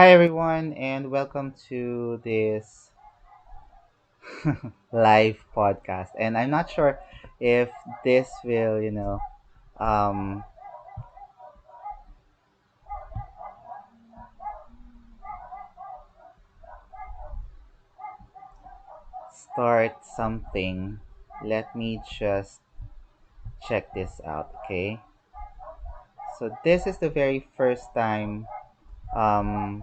Hi everyone and welcome to this live podcast. And I'm not sure if this will, um start something. Let me just check this out, okay? So this is the very first time um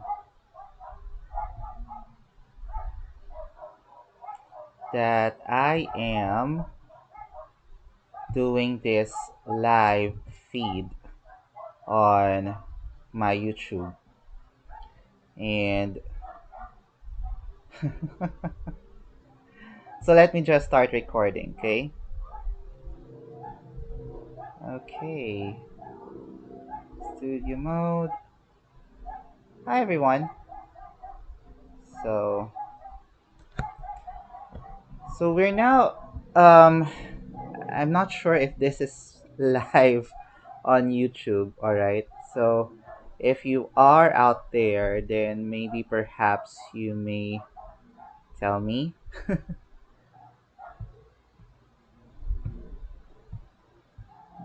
that I am doing this live feed on my YouTube. And so let me just start recording, okay? Okay, studio mode. Hi everyone. So so we're now I'm not sure if this is live on YouTube, all right? So if you are out there, then maybe perhaps you may tell me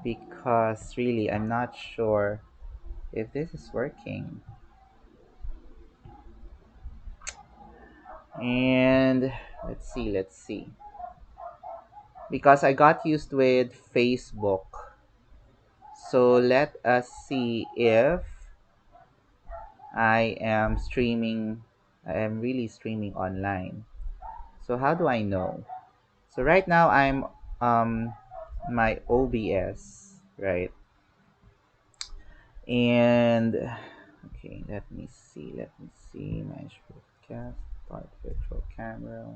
because really I'm not sure if this is working. And let's see. Because I got used with Facebook. So let us see if I am streaming, I am really streaming online. So how do I know? So right now I'm my OBS, right? And okay, let me see my broadcast, start virtual camera.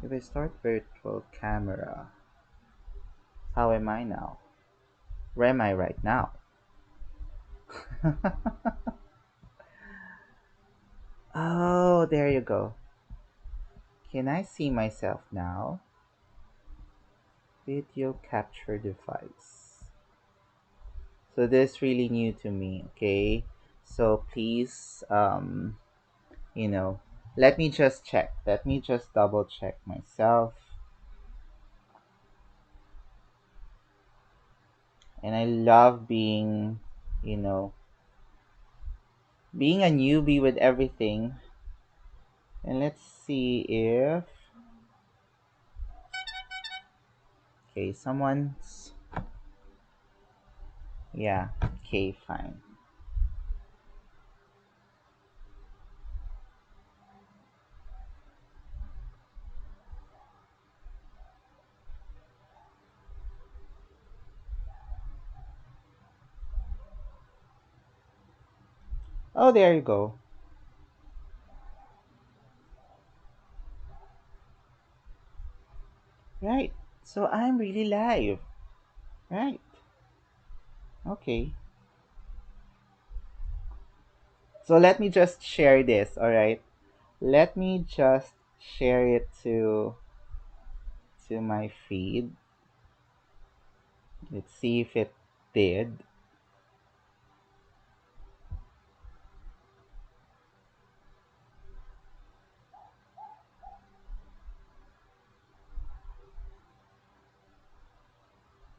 If I start virtual camera, how am I now? Where am I right now? Oh, there you go. Can I see myself now? Video capture device. So this really new to me, okay? So please, you know, let me just check. Let me just double check myself. And I love being, you know, being a newbie with everything. And let's see if, okay, someone's, yeah, okay, fine. Oh, there you go. Right. So I'm really live. Right. Okay. So let me just share this, all right? Let me just share it to my feed. Let's see if it did.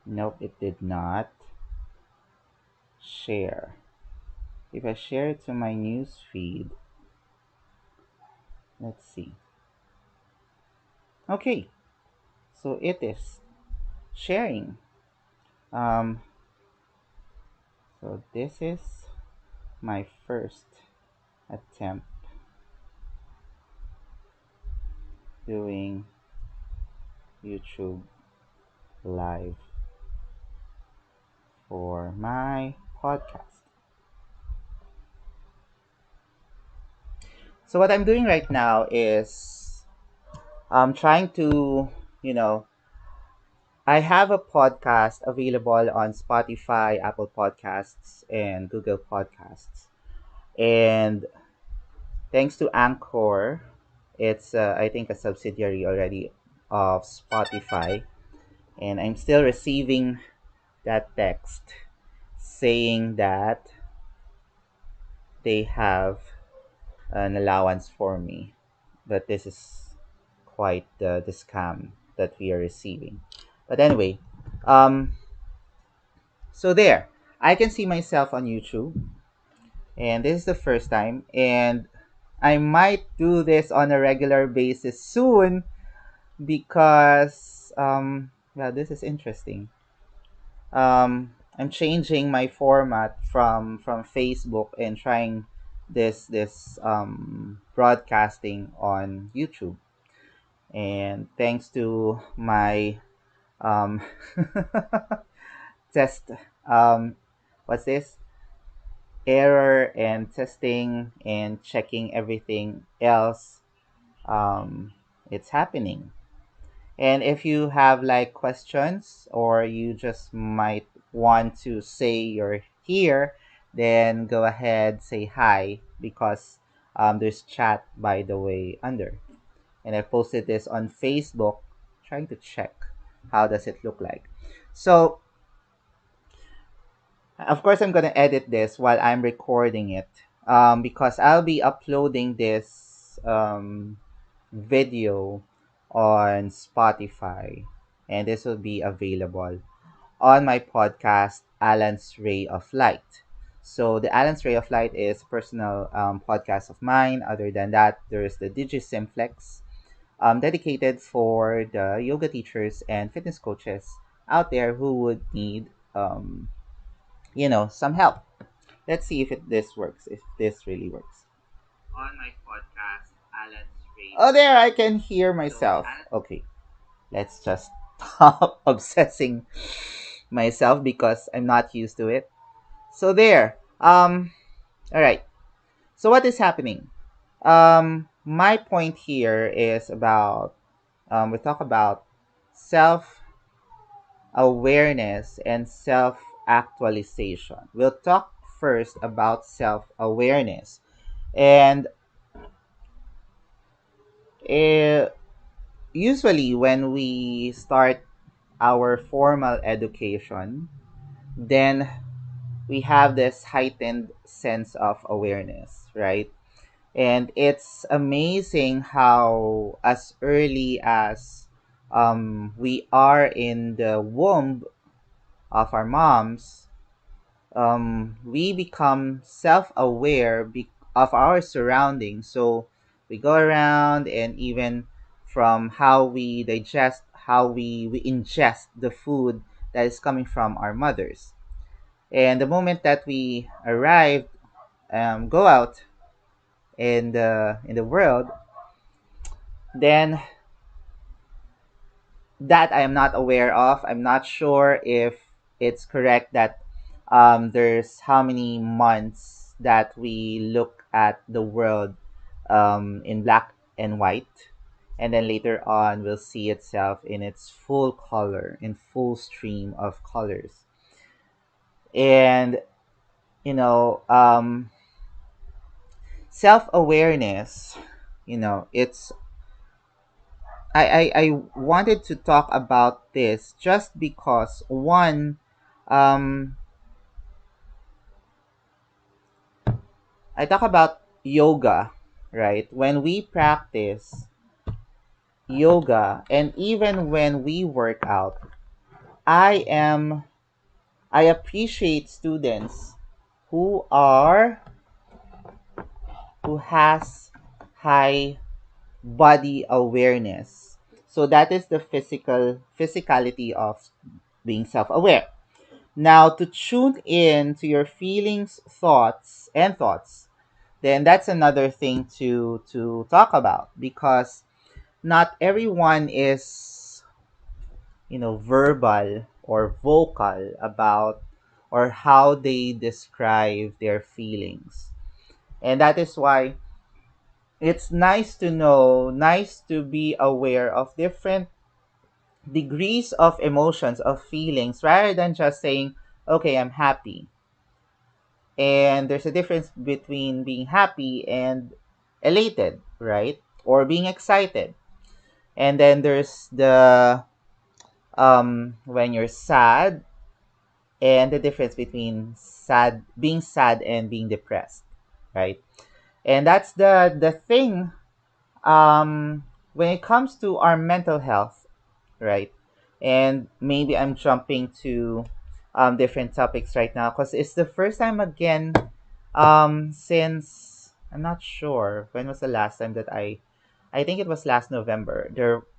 Nope, it did not share. If I share it to my news feed, let's see. Okay, so it is sharing. Um, so this is my first attempt doing YouTube live for my podcast. So what I'm doing right now is I'm trying to, you know, I have a podcast available on Spotify, Apple Podcasts, and Google Podcasts. And thanks to Anchor, it's I think a subsidiary already of Spotify, and I'm still receiving that text saying that they have an allowance for me. But this is quite the scam that we are receiving. But anyway, um, so there, I can see myself on YouTube, and this is the first time, and I might do this on a regular basis soon because well, this is interesting. I'm changing my format from Facebook and trying this broadcasting on YouTube. And thanks to my um, test, um, what's this? Error and testing and checking everything else, it's happening. And if you have like questions or you just might want to say you're here, then go ahead, say hi because there's chat by the way under. And I posted this on Facebook, trying to check how does it look like. So of course I'm gonna edit this while I'm recording it because I'll be uploading this video on Spotify, and this will be available on my podcast, Allan's Ray of Light. So, the Allan's Ray of Light is a personal podcast of mine. Other than that, there's the DigiSimplex, dedicated for the yoga teachers and fitness coaches out there who would need, some help. Let's see if this works, if this really works. On my podcast, Allan's Ray. Oh, there, I can hear myself. Okay, let's just stop obsessing myself because I'm not used to it. So there. All right. So what is happening? My point here is about we talk about self awareness and self actualization. We'll talk first about self awareness, and uh, usually when we start our formal education, then we have this heightened sense of awareness, right? And it's amazing how, as early as we are in the womb of our moms, we become self-aware of our surroundings. So we go around, and even from how we digest, how we ingest the food that is coming from our mothers. And the moment that we arrive, go out in the world, then that I am not aware of. I'm not sure if it's correct that there's how many months that we look at the world in black and white, and then later on we'll see itself in its full color, in full stream of colors. And you know, self-awareness, it's I wanted to talk about this just because one, um, I talk about yoga, right? When we practice yoga and even when we work out, I am I appreciate students who are who has high body awareness. So that is the physicality of being self-aware. Now, to tune in to your feelings, thoughts, then that's another thing to talk about because not everyone is, verbal or vocal about or how they describe their feelings. And that is why it's nice to know, nice to be aware of different degrees of emotions, of feelings, rather than just saying, okay, I'm happy. And there's a difference between being happy and elated, right? Or being excited. And then there's the when you're sad, and the difference between being sad and being depressed, right? And that's the thing, um, when it comes to our mental health, right? And maybe I'm jumping to different topics right now because it's the first time again, since I'm not sure when was the last time that I think it was last November.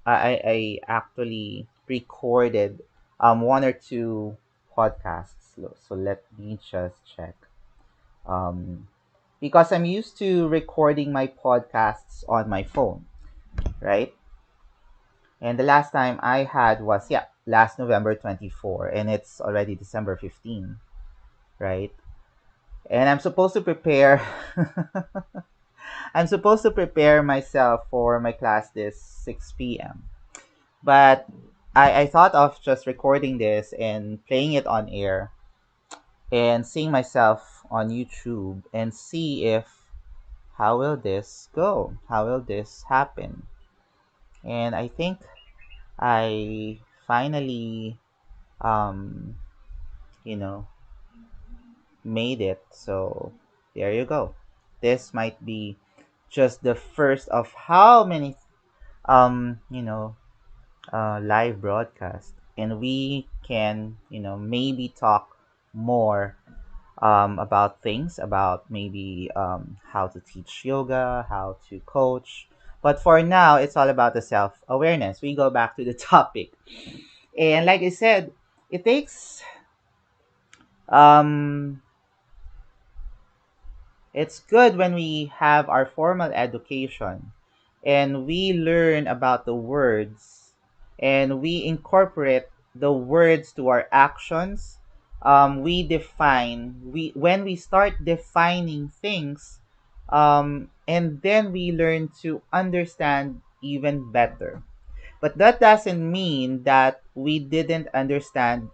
I actually recorded one or two podcasts. So let me just check. Um, because I'm used to recording my podcasts on my phone, right? And the last time I had was, yeah, last November 24, and it's already December 15, right? And I'm supposed to prepare I'm supposed to prepare myself for my class this 6 p.m. But I thought of just recording this and playing it on air and seeing myself on YouTube and see if how will this go? How will this happen? And I think I finally um you know made it. So there you go. This might be just the first of how many live broadcast, and we can maybe talk more about things about maybe how to teach yoga, how to coach. But for now, it's all about the self-awareness. We go back to the topic, and like I said, it takes um it's good when we have our formal education and we learn about the words and we incorporate the words to our actions. We when we start defining things, and then we learn to understand even better. But that doesn't mean that we didn't understand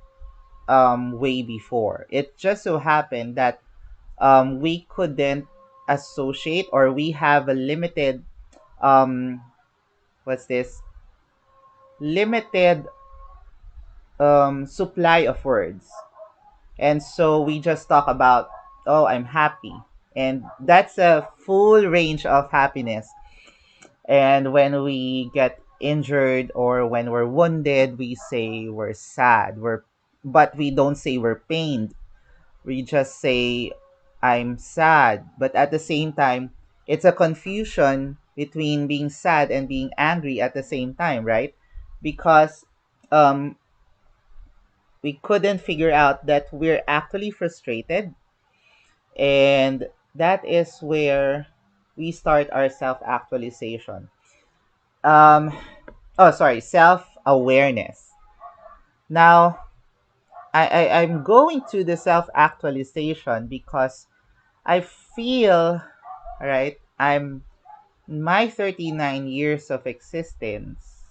way before. It just so happened that we couldn't associate, or we have a limited um what's this limited supply of words, and so we just talk about, oh, I'm happy, and that's a full range of happiness. And when we get injured or when we're wounded, we say we're sad, but we don't say we're pained. We just say I'm sad, but at the same time, it's a confusion between being sad and being angry at the same time, right? Because um, we couldn't figure out that we're actually frustrated, and that is where we start our self-actualization. Um, oh, sorry, self-awareness. Now, I'm going to the self-actualization because I feel, right, I'm my 39 years of existence.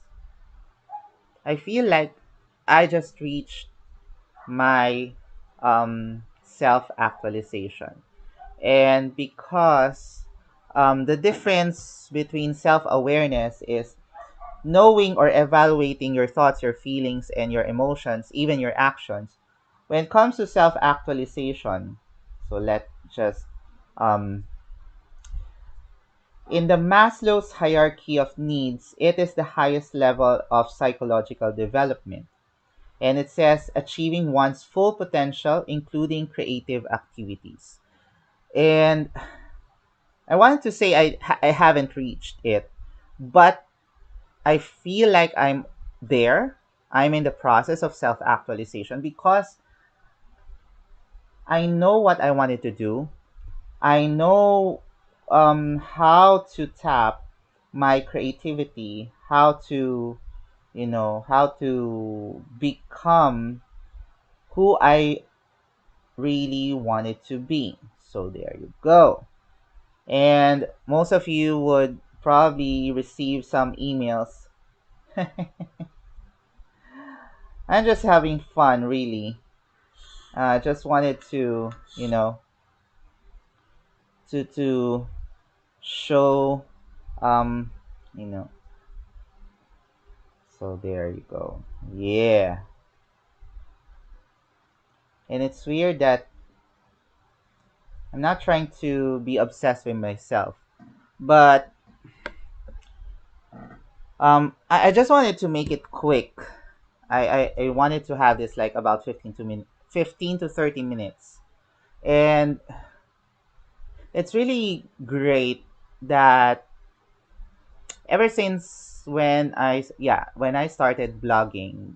I feel like I just reached my self actualization. And because the difference between self awareness is knowing or evaluating your thoughts, your feelings, and your emotions, even your actions. When it comes to self actualization, so let's just um, in the Maslow's hierarchy of needs, it is the highest level of psychological development. And it says achieving one's full potential, including creative activities. And I wanted to say I haven't reached it, but I feel like I'm there. I'm in the process of self actualization because I know what I wanted to do. I know how to tap my creativity, how to become who I really wanted to be. So there you go. And most of you would probably receive some emails. I'm just having fun, really. I just wanted to, to show, um, you know. So there you go. Yeah. And it's weird that I'm not trying to be obsessed with myself, but I just wanted to make it quick. I wanted to have this like about 15 to 30 minutes. And it's really great that ever since when I started blogging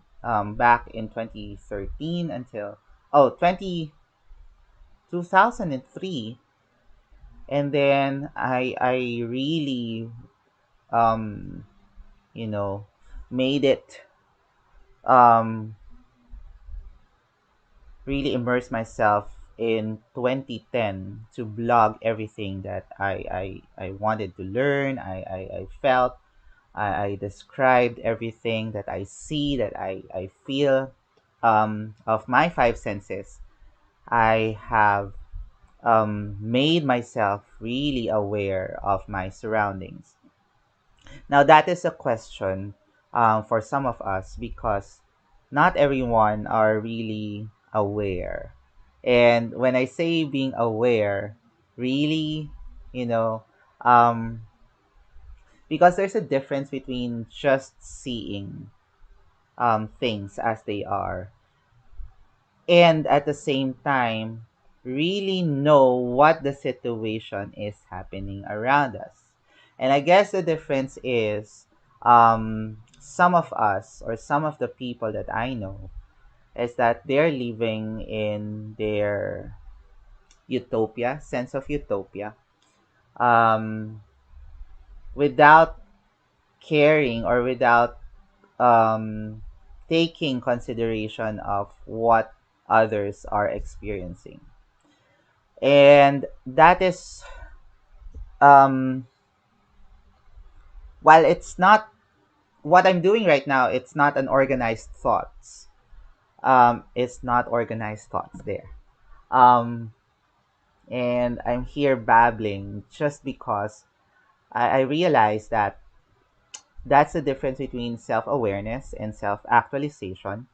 back in 2013 until oh 2003, and then I really um you know made it um really immerse myself in 2010 to blog everything that I wanted to learn. I felt. I described everything that I see, that I feel of my five senses. I have made myself really aware of my surroundings. Now, that is a question for some of us because not everyone are really aware. And when I say being aware, really, you know, um, because there's a difference between just seeing things as they are and at the same time really know what the situation is happening around us. And I guess the difference is some of us or some of the people that I know is that they're living in their utopia, sense of utopia, um, without caring or without um, taking consideration of what others are experiencing. And that is, um, while it's not what I'm doing right now, it's not an organized thoughts. It's not organized thoughts there. Um, and I'm here babbling just because I realize that that's the difference between self awareness and self actualization.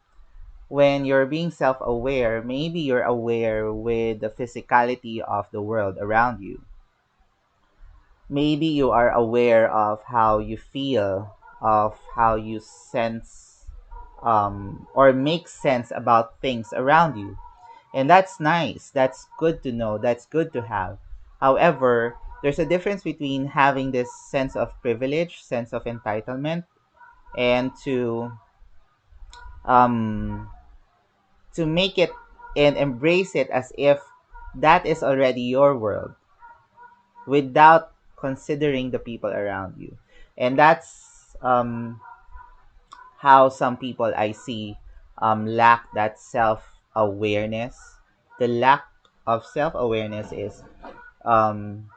When you're being self aware, maybe you're aware with the physicality of the world around you. Maybe you are aware of how you feel, of how you sense or make sense about things around you. And that's nice. That's good to know. That's good to have. However, there's a difference between having this sense of privilege, sense of entitlement, and um, to make it and embrace it as if that is already your world without considering the people around you. And that's how some people I see lack that self awareness. The lack of self awareness is um,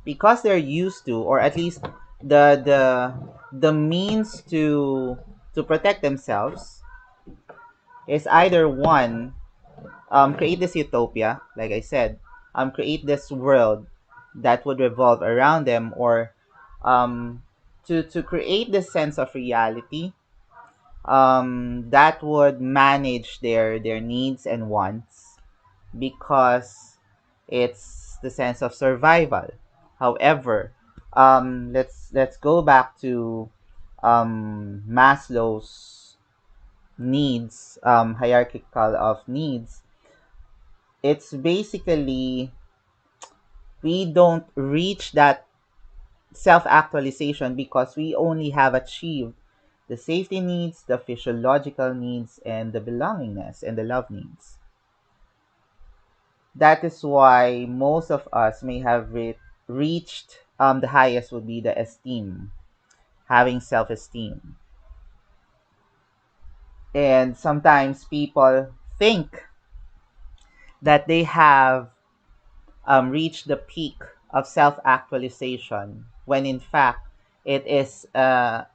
because they're used to, or at least the the the means to protect themselves is either one, create this utopia, like I said, create this world that would revolve around them, or to create this sense of reality that would manage their needs and wants because it's the sense of survival. However, let's go back to Maslow's needs, hierarchical of needs. It's basically we don't reach that self-actualization because we only have achieved the safety needs, the physiological needs, and the belongingness and the love needs. That is why most of us may have reached the highest would be the esteem, having self-esteem. And sometimes people think that they have reached the peak of self-actualization when in fact it is a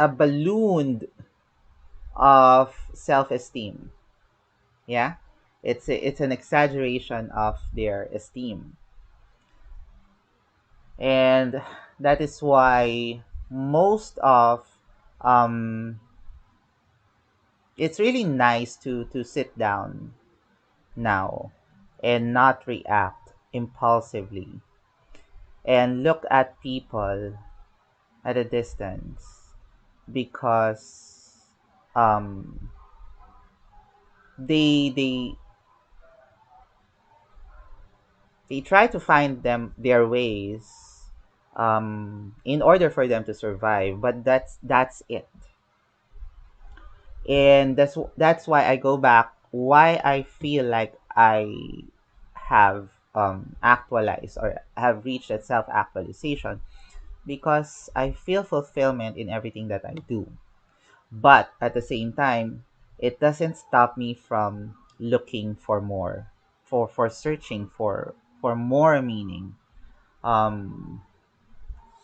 balloon of self-esteem. Yeah, it's an exaggeration of their esteem, and that is why most of um, it's really nice to sit down now and not react impulsively, and look at people at a distance because um, they they try to find their ways in order for them to survive, but that's it. And that's why I go back why I feel like I have actualized or have reached that self-actualization, because I feel fulfillment in everything that I do. But at the same time, it doesn't stop me from looking for more, for searching for more meaning. Um,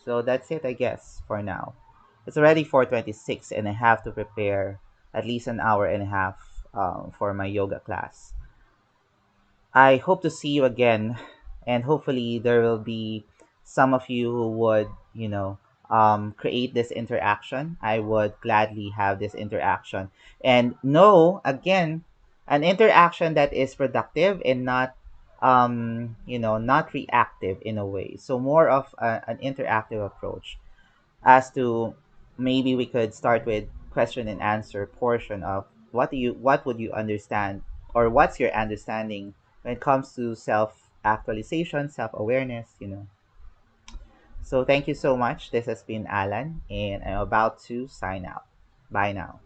so that's it, I guess, for now. It's already 4:26, and I have to prepare at least an hour and a half for my yoga class. I hope to see you again, and hopefully there will be some of you who would, create this interaction. I would gladly have this interaction, and no, again, an interaction that is productive and not, not reactive in a way. So more of an interactive approach as to maybe we could start with question and answer portion of what would you understand, or what's your understanding when it comes to self actualization, self-awareness. So thank you so much. This has been Alan, and I'm about to sign out. Bye now.